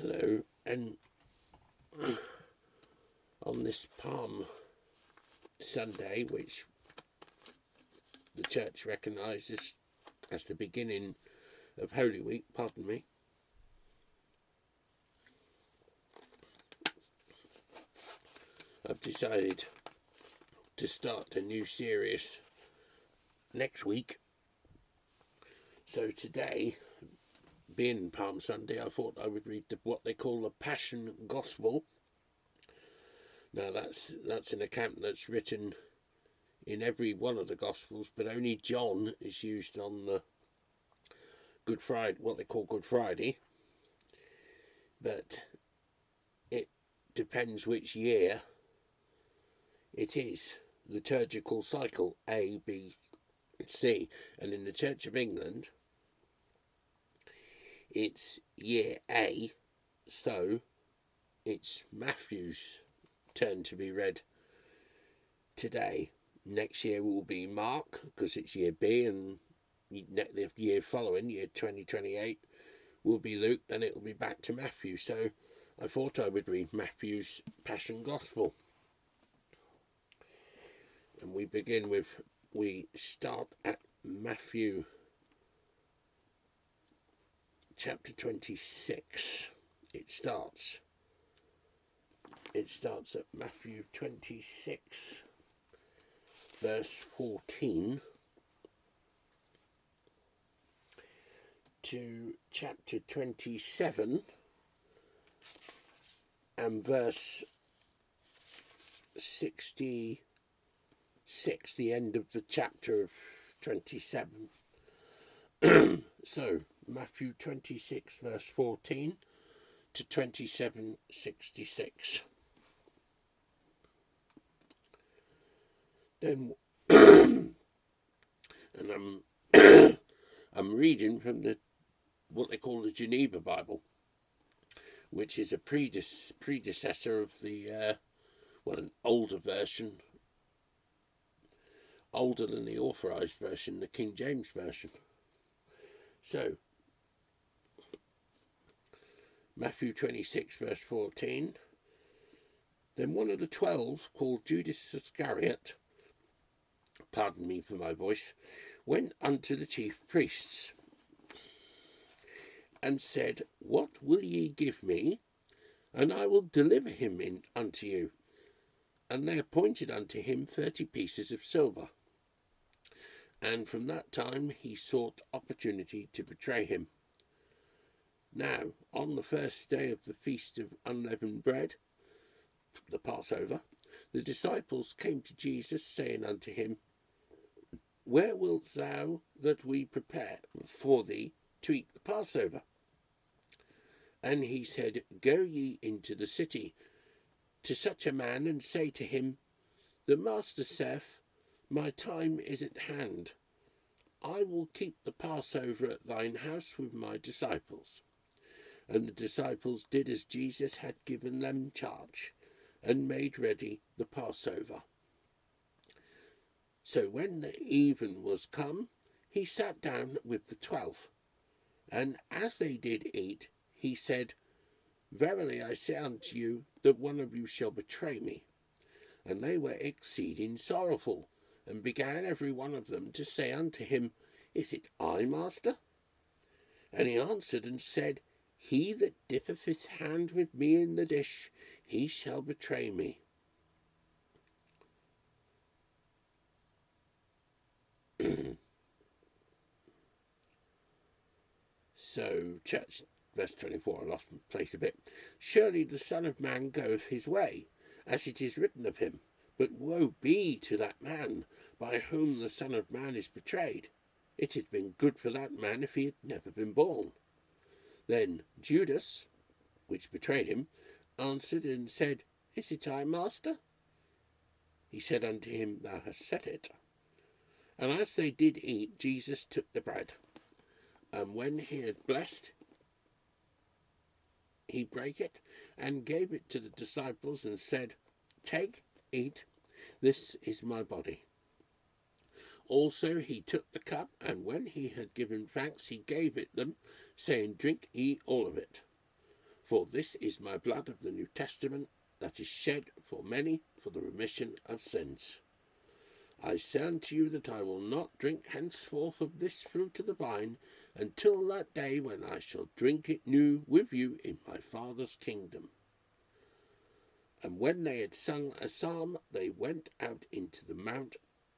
Hello, and on this Palm Sunday, which the church recognises as the beginning of Holy Week, I've decided to start a new series next week. So today, being Palm Sunday, I thought I would read what they call the Passion Gospel. Now that's an account that's written in every one of the Gospels, but only John is used on the Good Friday, what they call Good Friday. But it depends which year it is. Liturgical cycle A, B, C, and in the Church of England, it's year A, so it's Matthew's turn to be read today. Next year will be Mark, because it's year B, and the year following, year 2028, will be Luke, then it will be back to Matthew. So I thought I would read Matthew's Passion Gospel. And we start at Matthew chapter 26. It starts at Matthew 26, verse 14, to chapter 27 and verse 66, the end of the chapter of 27. So, Matthew 26, verse 14 to 27:66. Then, and I'm reading from what they call the Geneva Bible, which is a predecessor of the an older version, older than the authorized version, the King James version. So, Matthew 26, verse 14. Then one of the 12, called Judas Iscariot, pardon me for my voice, went unto the chief priests, and said, What will ye give me? And I will deliver him unto you. And they appointed unto him 30 pieces of silver. And from that time he sought opportunity to betray him. Now, on the first day of the feast of unleavened bread, the Passover, the disciples came to Jesus, saying unto him, Where wilt thou that we prepare for thee to eat the Passover? And he said, Go ye into the city to such a man, and say to him, The Master saith, My time is at hand. I will keep the Passover at thine house with my disciples. And the disciples did as Jesus had given them charge, and made ready the Passover. So when the even was come, he sat down with the 12. And as they did eat, he said, Verily I say unto you, that one of you shall betray me. And they were exceeding sorrowful, and began every one of them to say unto him, Is it I, Master? And he answered and said, He that dippeth his hand with me in the dish, he shall betray me. So, church, verse 24, I lost my place a bit. Surely the Son of Man goeth his way, as it is written of him. But woe be to that man by whom the Son of Man is betrayed. It had been good for that man if he had never been born. Then Judas, which betrayed him, answered and said, Is it I, Master? He said unto him, Thou hast said it. And as they did eat, Jesus took the bread, and when he had blessed, he brake it, and gave it to the disciples, and said, Take, eat, this is my body. Also he took the cup, and when he had given thanks, he gave it them, saying, Drink ye all of it. For this is my blood of the New Testament, that is shed for many for the remission of sins. I say unto you that I will not drink henceforth of this fruit of the vine until that day when I shall drink it new with you in my Father's kingdom. And when they had sung a psalm, they went out into the Mount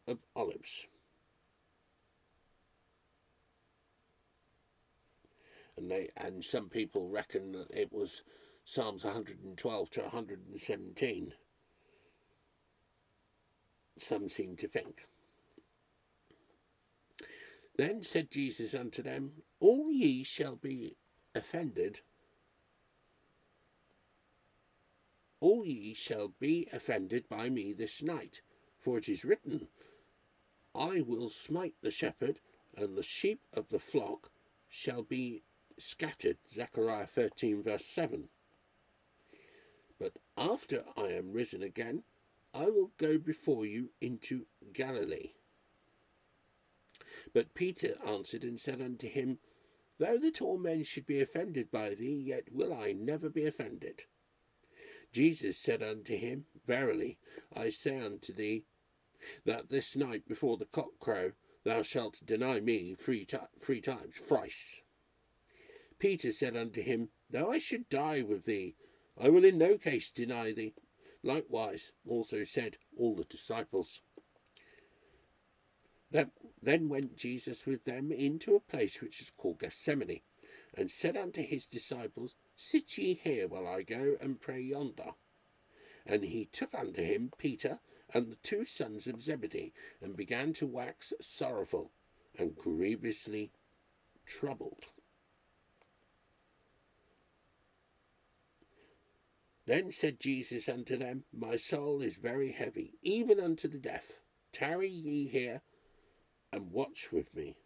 of Olives. And some people reckon that it was Psalms 112 to 117. Some seem to think. Then said Jesus unto them, All ye shall be offended. All ye shall be offended by me this night, for it is written, I will smite the shepherd, and the sheep of the flock shall be scattered. Zechariah 13 verse 7. But after I am risen again, I will go before you into Galilee. But Peter answered and said unto him, Though that all men should be offended by thee, yet will I never be offended. Jesus said unto him, Verily, I say unto thee, that this night before the cock crow, thou shalt deny me three times, thrice. Peter said unto him, Though I should die with thee, I will in no case deny thee. Likewise also said all the disciples. Then went Jesus with them into a place which is called Gethsemane, and said unto his disciples, Sit ye here while I go and pray yonder. And he took unto him Peter and the 2 sons of Zebedee, and began to wax sorrowful, and grievously troubled. Then said Jesus unto them, My soul is very heavy, even unto the death. Tarry ye here, and watch with me.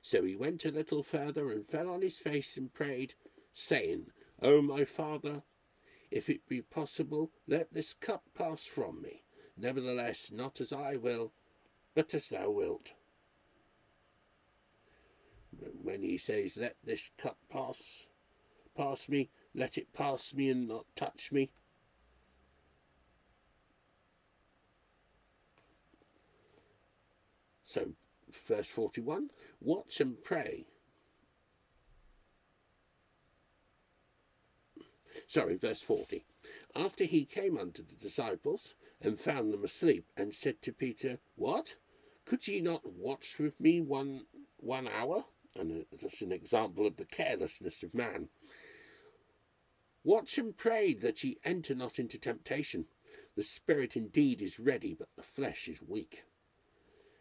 So he went a little further, and fell on his face, and prayed, saying, O my Father, if it be possible, let this cup pass from me. Nevertheless, not as I will, but as thou wilt. When he says, let this cup pass me, let it pass me and not touch me. So, verse 41, watch and pray. Verse 40. After he came unto the disciples, and found them asleep, and said to Peter, What? Could ye not watch with me one hour? And that's an example of the carelessness of man. Watch and pray that ye enter not into temptation. The spirit indeed is ready, but the flesh is weak.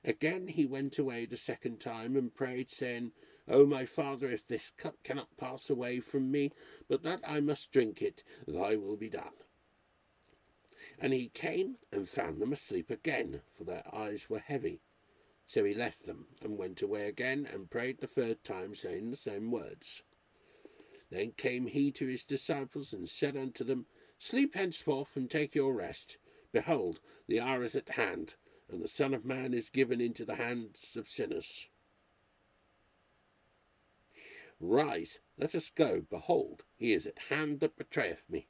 Again he went away the second time, and prayed, saying, O my Father, if this cup cannot pass away from me, but that I must drink it, thy will be done. And he came and found them asleep again, for their eyes were heavy. So he left them, and went away again, and prayed the 3rd time, saying the same words. Then came he to his disciples, and said unto them, Sleep henceforth, and take your rest. Behold, the hour is at hand, and the Son of Man is given into the hands of sinners. Rise, let us go. Behold, he is at hand that betrayeth me.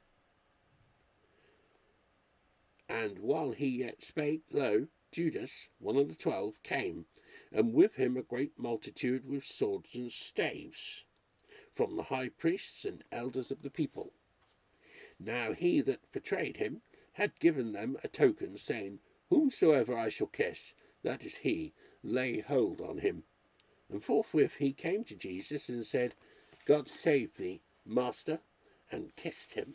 And while he yet spake, lo, Judas, one of the 12, came, and with him a great multitude with swords and staves, from the high priests and elders of the people. Now he that betrayed him had given them a token, saying, Whomsoever I shall kiss, that is he, lay hold on him. And forthwith he came to Jesus and said, God save thee, Master, and kissed him.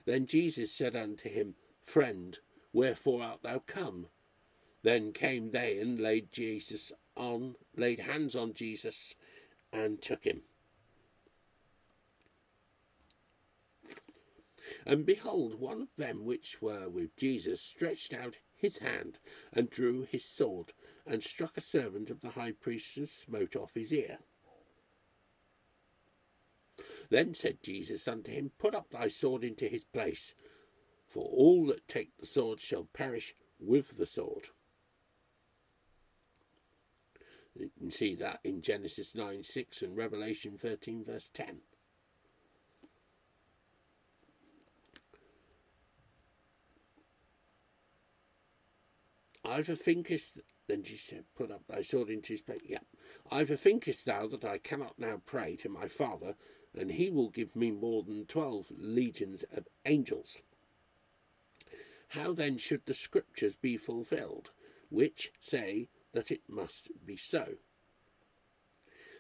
Then Jesus said unto him, Friend, wherefore art thou come? Then came they and laid hands on Jesus, and took him. And behold, one of them which were with Jesus stretched out his hand, and drew his sword, and struck a servant of the high priest, and smote off his ear. Then said Jesus unto him, Put up thy sword into his place, for all that take the sword shall perish with the sword. You can see that in Genesis 9:6 and Revelation 13 verse 10. Either thinkest, then she said, put up thy sword into his place. Yeah. Either thinkest thou that I cannot now pray to my Father, and he will give me more than 12 legions of angels? How then should the scriptures be fulfilled, which say that it must be so?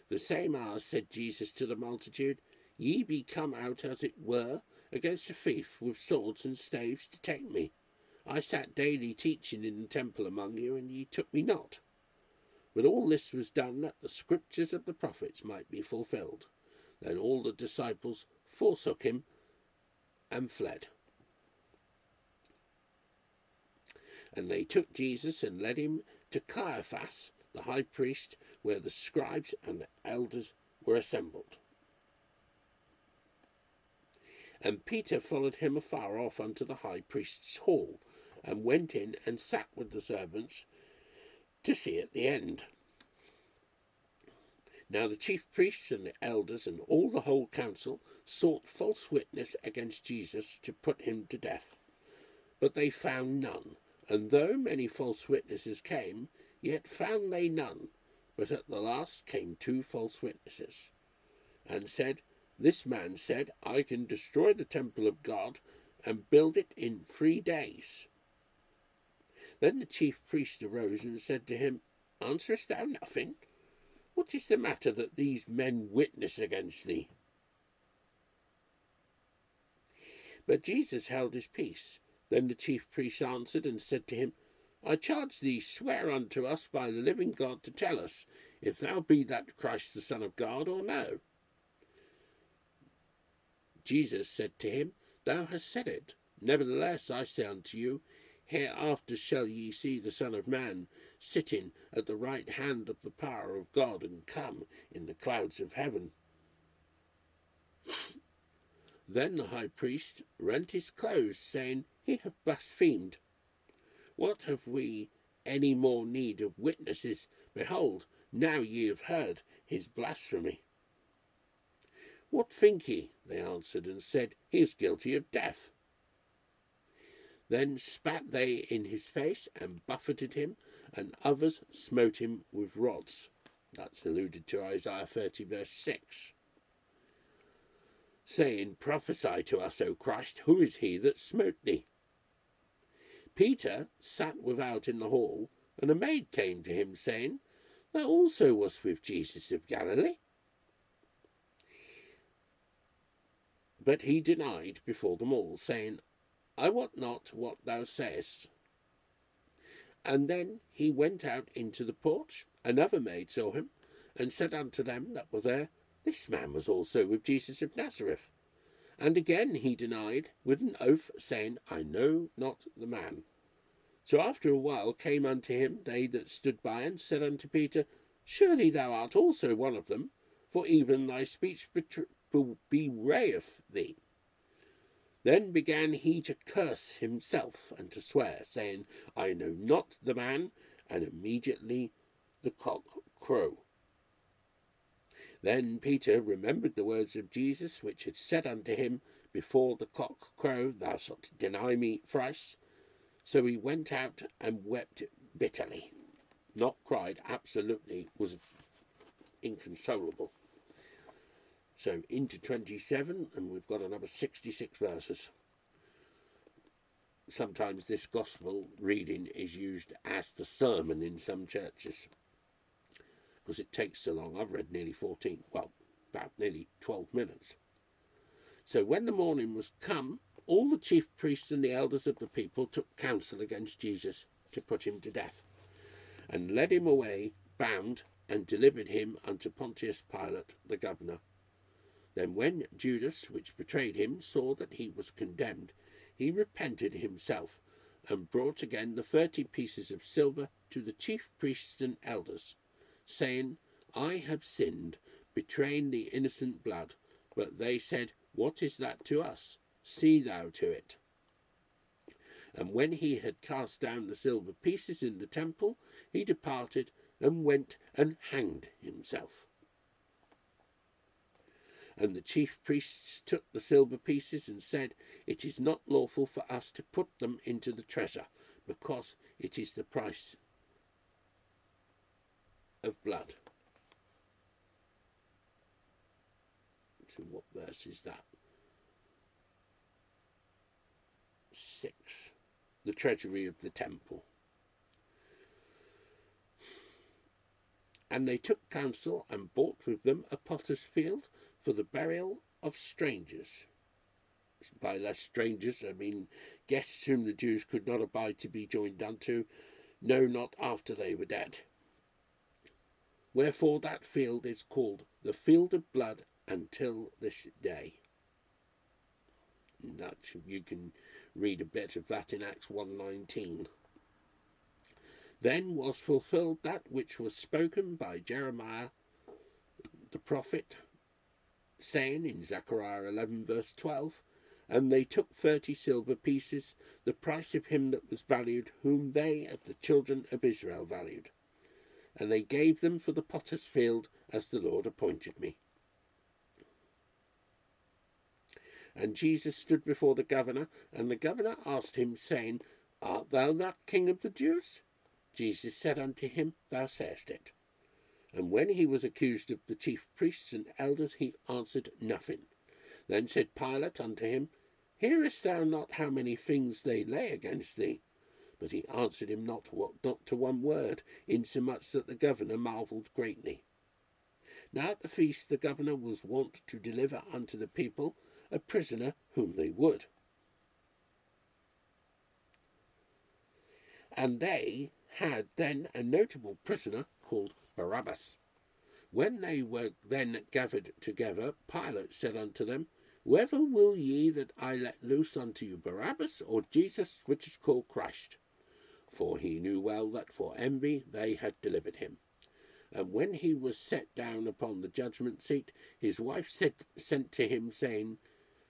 The same hour said Jesus to the multitude, Ye be come out as it were against a thief with swords and staves to take me. I sat daily teaching in the temple among you, and ye took me not. But all this was done that the scriptures of the prophets might be fulfilled. Then all the disciples forsook him and fled. And they took Jesus and led him to Caiaphas, the high priest, where the scribes and the elders were assembled. And Peter followed him afar off unto the high priest's hall, and went in and sat with the servants to see at the end. Now the chief priests and the elders and all the whole council sought false witness against Jesus to put him to death. But they found none, and though many false witnesses came, yet found they none. But at the last came 2 false witnesses, and said, This man said, I can destroy the temple of God and build it in 3 days. Then the chief priest arose and said to him, Answerest thou nothing? What is the matter that these men witness against thee? But Jesus held his peace. Then the chief priest answered and said to him, I charge thee, swear unto us by the living God to tell us, if thou be that Christ the Son of God, or no. Jesus said to him, Thou hast said it. Nevertheless, I say unto you, hereafter shall ye see the Son of Man sitting at the right hand of the power of God, and come in the clouds of heaven. Then the high priest rent his clothes, saying, He hath blasphemed. What have we any more need of witnesses? Behold, now ye have heard his blasphemy. What think ye? They answered and said, He is guilty of death. Then spat they in his face and buffeted him, and others smote him with rods. That's alluded to Isaiah 30 verse 6. Saying, Prophesy to us, O Christ, who is he that smote thee? Peter sat without in the hall, and a maid came to him, saying, Thou also wast with Jesus of Galilee. But he denied before them all, saying, I wot not what thou sayest. And then he went out into the porch. Another maid saw him, and said unto them that were there, This man was also with Jesus of Nazareth. And again he denied with an oath, saying, I know not the man. So after a while came unto him they that stood by, and said unto Peter, Surely thou art also one of them, for even thy speech bewrayeth thee. Then began he to curse himself and to swear, saying, I know not the man, and immediately the cock crowed. Then Peter remembered the words of Jesus, which had said unto him, Before the cock crow, thou shalt deny me thrice. So he went out and wept bitterly. Not cried, absolutely, was inconsolable. So into 27, and we've got another 66 verses. Sometimes this gospel reading is used as the sermon in some churches, because it takes so long. I've read nearly 14, well, about nearly 12 minutes. So when the morning was come, all the chief priests and the elders of the people took counsel against Jesus to put him to death, and led him away bound, and delivered him unto Pontius Pilate the governor. Then when Judas, which betrayed him, saw that he was condemned, he repented himself, and brought again the 30 pieces of silver to the chief priests and elders, saying, I have sinned, betraying the innocent blood. But they said, What is that to us? See thou to it. And when he had cast down the silver pieces in the temple, he departed, and went and hanged himself. And the chief priests took the silver pieces and said, It is not lawful for us to put them into the treasure, because it is the price of blood. So what verse is that? 6. The treasury of the temple. And they took counsel and bought with them a potter's field for the burial of strangers. By less strangers, I mean guests whom the Jews could not abide to be joined unto, no, not after they were dead. Wherefore that field is called the field of blood until this day. And that you can read a bit of that in Acts 1:19. Then was fulfilled that which was spoken by Jeremiah the prophet, saying in Zechariah 11 verse 12, And they took 30 silver pieces, the price of him that was valued, whom they of the children of Israel valued. And they gave them for the potter's field, as the Lord appointed me. And Jesus stood before the governor, and the governor asked him, saying, Art thou that King of the Jews? Jesus said unto him, Thou sayest it. And when he was accused of the chief priests and elders, he answered nothing. Then said Pilate unto him, Hearest thou not how many things they lay against thee? But he answered him not to one word, insomuch that the governor marvelled greatly. Now at the feast the governor was wont to deliver unto the people a prisoner whom they would. And they had then a notable prisoner called Barabbas. When they were then gathered together, Pilate said unto them, Whether will ye that I let loose unto you, Barabbas, or Jesus, which is called Christ? For he knew well that for envy they had delivered him. And when he was set down upon the judgment seat, his wife sent to him, saying,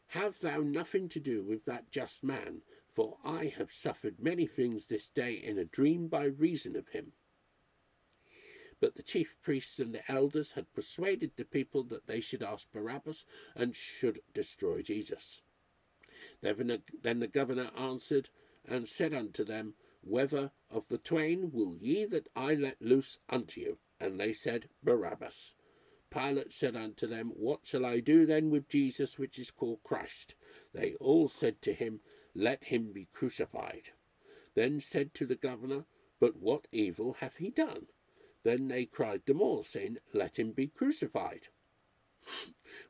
Have thou nothing to do with that just man, for I have suffered many things this day in a dream by reason of him. But the chief priests and the elders had persuaded the people that they should ask Barabbas and should destroy Jesus. Then the governor answered and said unto them, Whether of the twain will ye that I let loose unto you? And they said, Barabbas. Pilate said unto them, What shall I do then with Jesus, which is called Christ? They all said to him, Let him be crucified. Then said to the governor, But what evil hath he done? Then they cried the more, saying, Let him be crucified.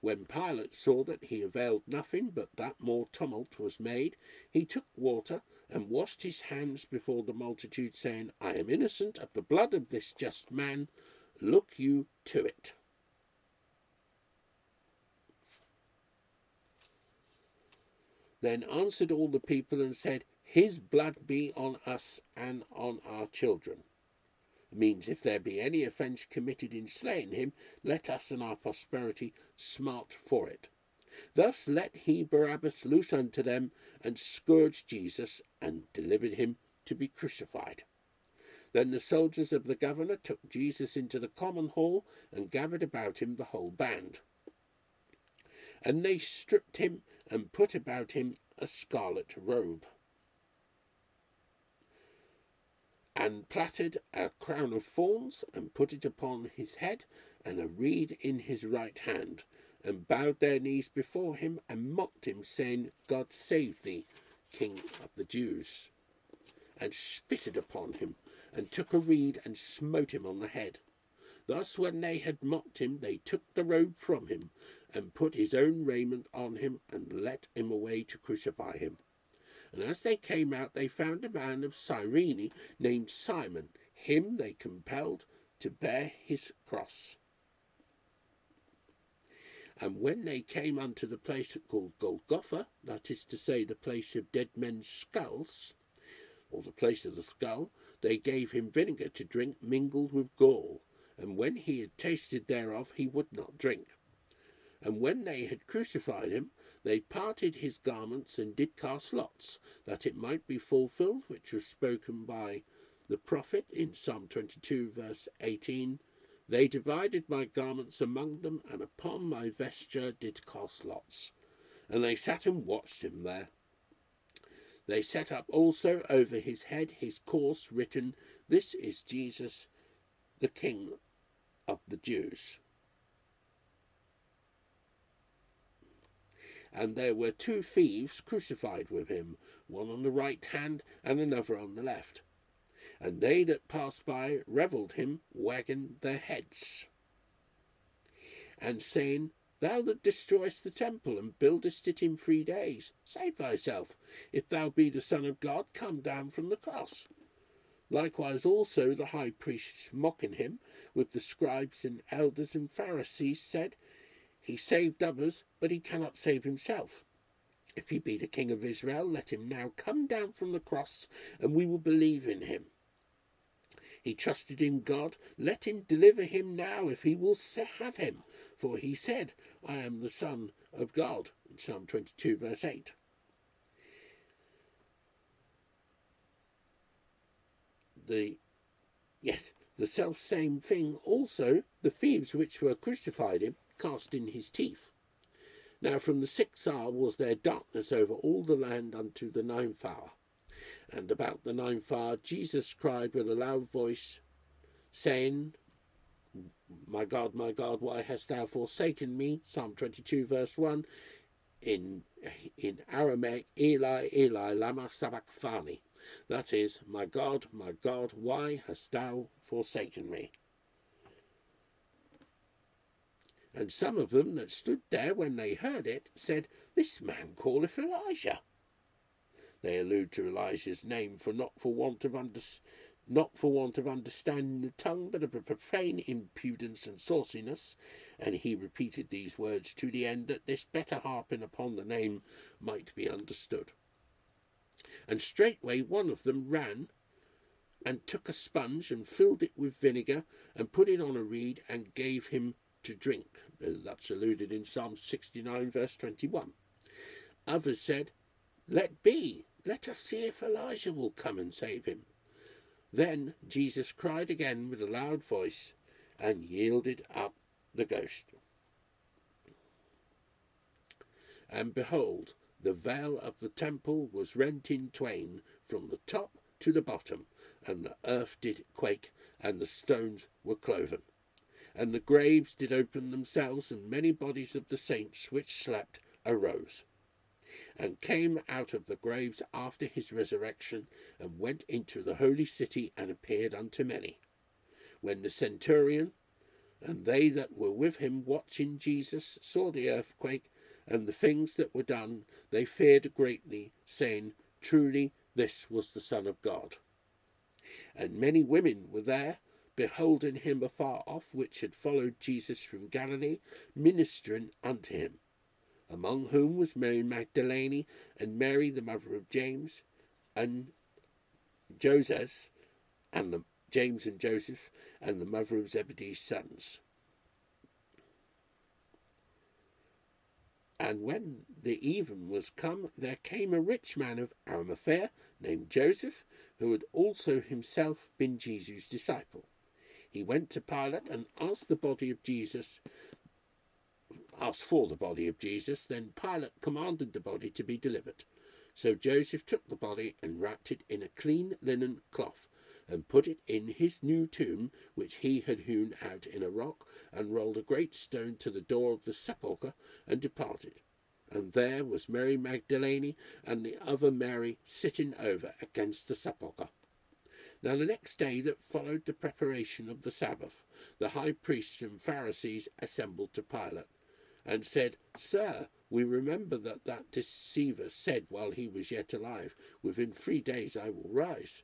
When Pilate saw that he availed nothing, but that more tumult was made, he took water and washed his hands before the multitude, saying, I am innocent of the blood of this just man. Look you to it. Then answered all the people and said, His blood be on us and on our children. It means, if there be any offence committed in slaying him, let us and our posterity smart for it. Thus let he Barabbas loose unto them, and scourged Jesus, and delivered him to be crucified. Then the soldiers of the governor took Jesus into the common hall, and gathered about him the whole band. And they stripped him, and put about him a scarlet robe, and plaited a crown of thorns, and put it upon his head, and a reed in his right hand, and bowed their knees before him, and mocked him, saying, God save thee, King of the Jews. And spitted upon him, and took a reed, and smote him on the head. Thus when they had mocked him, they took the robe from him, and put his own raiment on him, and led him away to crucify him. And as they came out, they found a man of Cyrene named Simon. Him they compelled to bear his cross. And when they came unto the place called Golgotha, that is to say, the place of dead men's skulls, or the place of the skull, they gave him vinegar to drink mingled with gall. And when he had tasted thereof, he would not drink. And when they had crucified him, they parted his garments, and did cast lots, that it might be fulfilled which was spoken by the prophet in Psalm 22 verse 18, they divided my garments among them, and upon my vesture did cast lots. And they sat and watched him there. They set up also over his head his course written, This is Jesus, the King of the Jews. And there were two thieves crucified with him, one on the right hand and another on the left. And they that passed by revelled him, wagging their heads, and saying, Thou that destroyest the temple and buildest it in 3 days, save thyself. If thou be the Son of God, come down from the cross. Likewise also the high priests, mocking him, with the scribes and elders and Pharisees, said, He saved others, but he cannot save himself. If he be the King of Israel, let him now come down from the cross, and we will believe in him. He trusted in God, let him deliver him now, if he will have him. For he said, I am the Son of God, in Psalm 22 verse 8. The self-same thing also the thieves which were crucified him cast in his teeth. Now from the 6th hour was there darkness over all the land unto the 9th hour. And about the 9th hour Jesus cried with a loud voice, saying, my God, why hast thou forsaken me? Psalm 22 verse 1. In Aramaic, Eli, Eli, lama sabachthani. That is, my God, why hast thou forsaken me? And some of them that stood there when they heard it said, This man calleth Elijah. They allude to Elijah's name not for want of understanding the tongue, but of a profane impudence and sauciness. And he repeated these words to the end that this better harping upon the name might be understood. And straightway one of them ran and took a sponge and filled it with vinegar and put it on a reed and gave him to drink. That's alluded in Psalm 69 verse 21. Others said, Let be, let us see if Elijah will come and save him. Then Jesus cried again with a loud voice and yielded up the ghost. And behold, the veil of the temple was rent in twain from the top to the bottom, and the earth did quake, and the stones were cloven. And the graves did open themselves, and many bodies of the saints which slept arose, and came out of the graves after his resurrection, and went into the holy city, and appeared unto many. When the centurion and they that were with him watching Jesus saw the earthquake, and the things that were done, they feared greatly, saying, Truly this was the Son of God. And many women were there, beholding him afar off, which had followed Jesus from Galilee, ministering unto him, among whom was Mary Magdalene, and Mary the mother of James, and Joses, and James and Joseph, and the mother of Zebedee's sons. And when the even was come, there came a rich man of Arimathea, named Joseph, who had also himself been Jesus' disciple. He went to Pilate and asked for the body of Jesus. Then Pilate commanded the body to be delivered. So Joseph took the body and wrapped it in a clean linen cloth, and put it in his new tomb, which he had hewn out in a rock, and rolled a great stone to the door of the sepulchre, and departed. And there was Mary Magdalene and the other Mary sitting over against the sepulchre. Now the next day that followed the preparation of the Sabbath, the high priests and Pharisees assembled to Pilate, and said, Sir, we remember that deceiver said while he was yet alive, Within 3 days I will rise.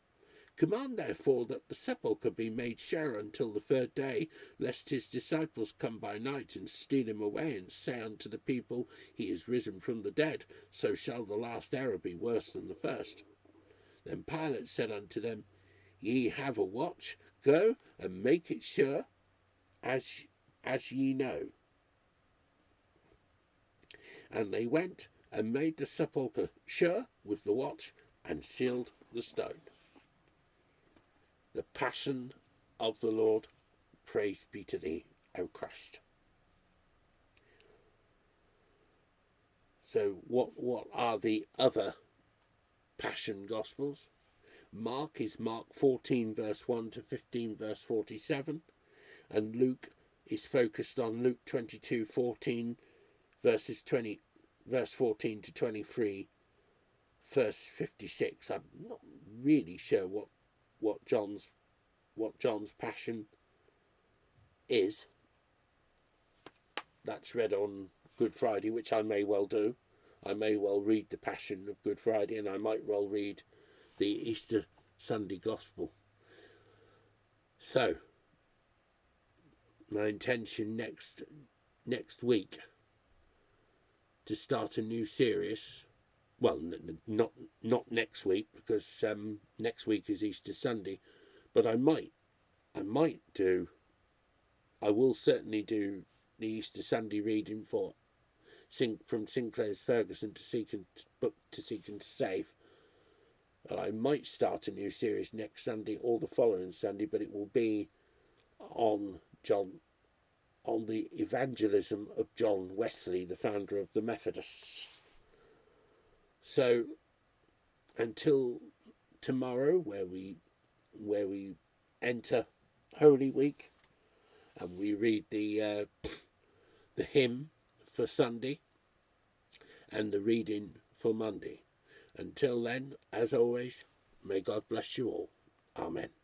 Command therefore that the sepulchre be made sure until the 3rd day, lest his disciples come by night and steal him away, and say unto the people, He is risen from the dead, so shall the last error be worse than the first. Then Pilate said unto them, Ye have a watch, go and make it sure, as ye know. And they went and made the sepulchre sure with the watch, and sealed the stone. the passion of the Lord. Praise be to thee, O Christ. So what are the other Passion Gospels? Mark is Mark 14 verse 1 to 15 verse 47, and Luke is focused on Luke 22:14 verse 14 to 23 verse 56. I'm not really sure what John's passion is. That's read on Good Friday, which I may well do. I may well read the Passion of Good Friday, and I might well read the Easter Sunday Gospel. So, my intention next week to start a new series. Well, not next week, because next week is Easter Sunday, but I will certainly do the Easter Sunday reading from Sinclair's Ferguson to Seek and Save. I might start a new series next Sunday or the following Sunday, but it will be on the evangelism of John Wesley, the founder of the Methodists. So until tomorrow, where we enter Holy Week, and we read the hymn for Sunday and the reading for Monday. Until then, as always, may God bless you all. Amen.